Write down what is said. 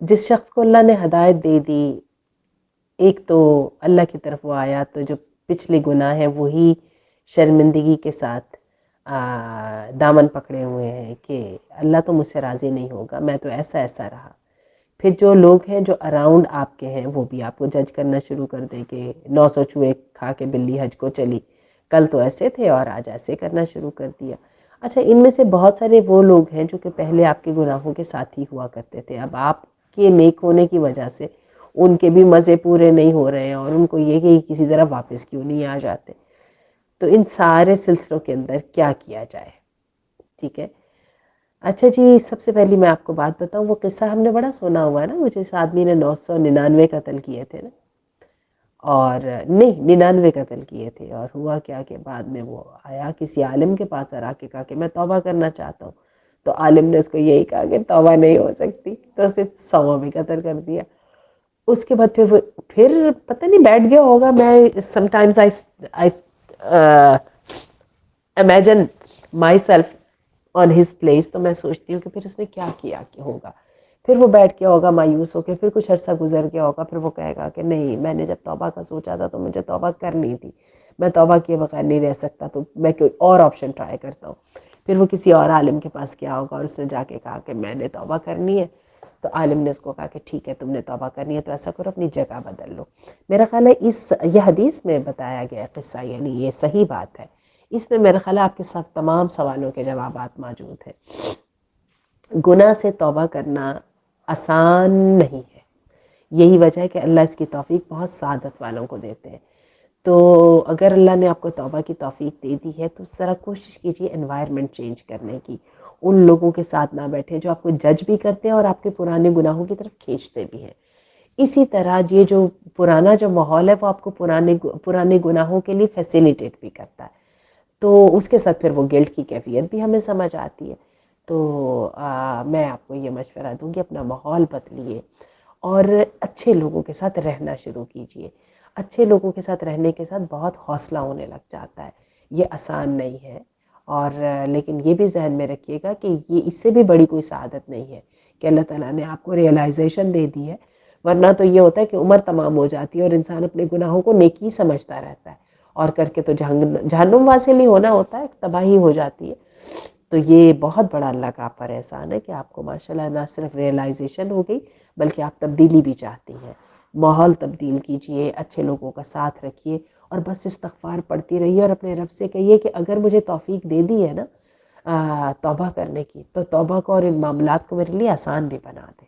جس شخص کو اللہ نے ہدایت دے دی، ایک تو اللہ کی طرف وہ آیا تو جو پچھلے گناہ ہیں وہی شرمندگی کے ساتھ دامن پکڑے ہوئے ہیں کہ اللہ تو مجھ سے راضی نہیں ہوگا، میں تو ایسا ایسا رہا۔ پھر جو لوگ ہیں جو اراؤنڈ آپ کے ہیں وہ بھی آپ کو جج کرنا شروع کر دیں کہ 900 چوہے کھا کے بلی حج کو چلی، کل تو ایسے تھے اور آج ایسے کرنا شروع کر دیا۔ اچھا، ان میں سے بہت سارے وہ لوگ ہیں جو کہ پہلے آپ کے گناہوں کے ساتھی ہوا کرتے تھے، اب آپ کے نیک ہونے کی وجہ سے ان کے بھی مزے پورے نہیں ہو رہے ہیں اور ان کو یہ کہ کسی طرح واپس کیوں نہیں آ جاتے۔ تو ان سارے سلسلوں کے اندر کیا کیا جائے؟ ٹھیک ہے، اچھا جی، سب سے پہلی میں آپ کو بات بتاؤں، وہ قصہ ہم نے بڑا سنا ہوا ہے نا، مجھے اس آدمی نے 999 قتل کیے تھے نا، اور نہیں 99 قتل کیے تھے، اور ہوا کیا کہ بعد میں وہ آیا کسی عالم کے پاس اور آ کے کہا کہ میں توبہ کرنا چاہتا ہوں، تو عالم نے اس کو یہی کہا کہ توبہ نہیں ہو سکتی، تو اسے 100 بھی قتل کر دیا۔ اس کے بعد پھر پتہ نہیں بیٹھ گیا ہوگا، میں some times I imagine my self on his place, تو میں سوچتی ہوں کہ پھر اس نے کیا کیا کہ ہوگا، پھر وہ بیٹھ گیا ہوگا مایوس ہو کے، پھر کچھ عرصہ گزر گیا ہوگا، پھر وہ کہے گا کہ نہیں، میں نے جب توبہ کا سوچا تھا تو مجھے توبہ کرنی تھی، میں توبہ کیے بغیر نہیں رہ سکتا، تو میں کوئی اور آپشن ٹرائی کرتا ہوں۔ پھر وہ کسی اور عالم کے پاس گیا ہوگا اور اس نے جا کے کہا کہ میں نے توبہ کرنی ہے، تو عالم نے اس کو کہا کہ ٹھیک ہے، تم نے توبہ کرنی ہے تو ایسا کرو اپنی جگہ بدل لو۔ میرا خیال ہے یہ حدیث میں بتایا گیا قصہ، یعنی یہ صحیح بات ہے، اس میں میرا خیال ہے آپ کے ساتھ تمام سوالوں کے جوابات موجود ہیں۔ گناہ سے توبہ کرنا آسان نہیں ہے، یہی وجہ ہے کہ اللہ اس کی توفیق بہت سعادت والوں کو دیتے ہیں۔ تو اگر اللہ نے آپ کو توبہ کی توفیق دے دی ہے تو ذرا کوشش کیجیے انوائرمنٹ چینج کرنے کی، ان لوگوں کے ساتھ نہ بیٹھیں جو آپ کو جج بھی کرتے ہیں اور آپ کے پرانے گناہوں کی طرف کھینچتے بھی ہیں۔ اسی طرح یہ جو پرانا جو ماحول ہے وہ آپ کو پرانے گناہوں کے لیے فیسیلیٹیٹ بھی کرتا ہے، تو اس کے ساتھ پھر وہ گلٹ کی کیفیت بھی ہمیں سمجھ آتی ہے۔ تو میں آپ کو یہ مشورہ دوں گی، اپنا ماحول بدلیے اور اچھے لوگوں کے ساتھ رہنا شروع کیجیے۔ اچھے لوگوں کے ساتھ رہنے کے ساتھ بہت حوصلہ ہونے لگ جاتا ہے، یہ آسان نہیں ہے، اور لیکن یہ بھی ذہن میں رکھیے گا کہ یہ اس سے بھی بڑی کوئی سعادت نہیں ہے کہ اللہ تعالیٰ نے آپ کو ریئلائزیشن دے دی ہے، ورنہ تو یہ ہوتا ہے کہ عمر تمام ہو جاتی ہے اور انسان اپنے گناہوں کو نیکی سمجھتا رہتا ہے، اور کر کے تو جہنم واصل ہی ہونا ہوتا ہے، تباہی ہو جاتی ہے۔ تو یہ بہت بڑا اللہ کا آپ پر احسان ہے کہ آپ کو ماشاءاللہ نہ صرف ریئلائزیشن ہو گئی بلکہ آپ تبدیلی بھی چاہتی ہیں۔ ماحول تبدیل کیجئے، اچھے لوگوں کا ساتھ رکھیے، اور بس استغفار پڑھتی رہیے اور اپنے رب سے کہیے کہ اگر مجھے توفیق دے دی ہے نا توبہ کرنے کی، تو توبہ کو اور ان معاملات کو میرے لیے آسان بھی بنا دے۔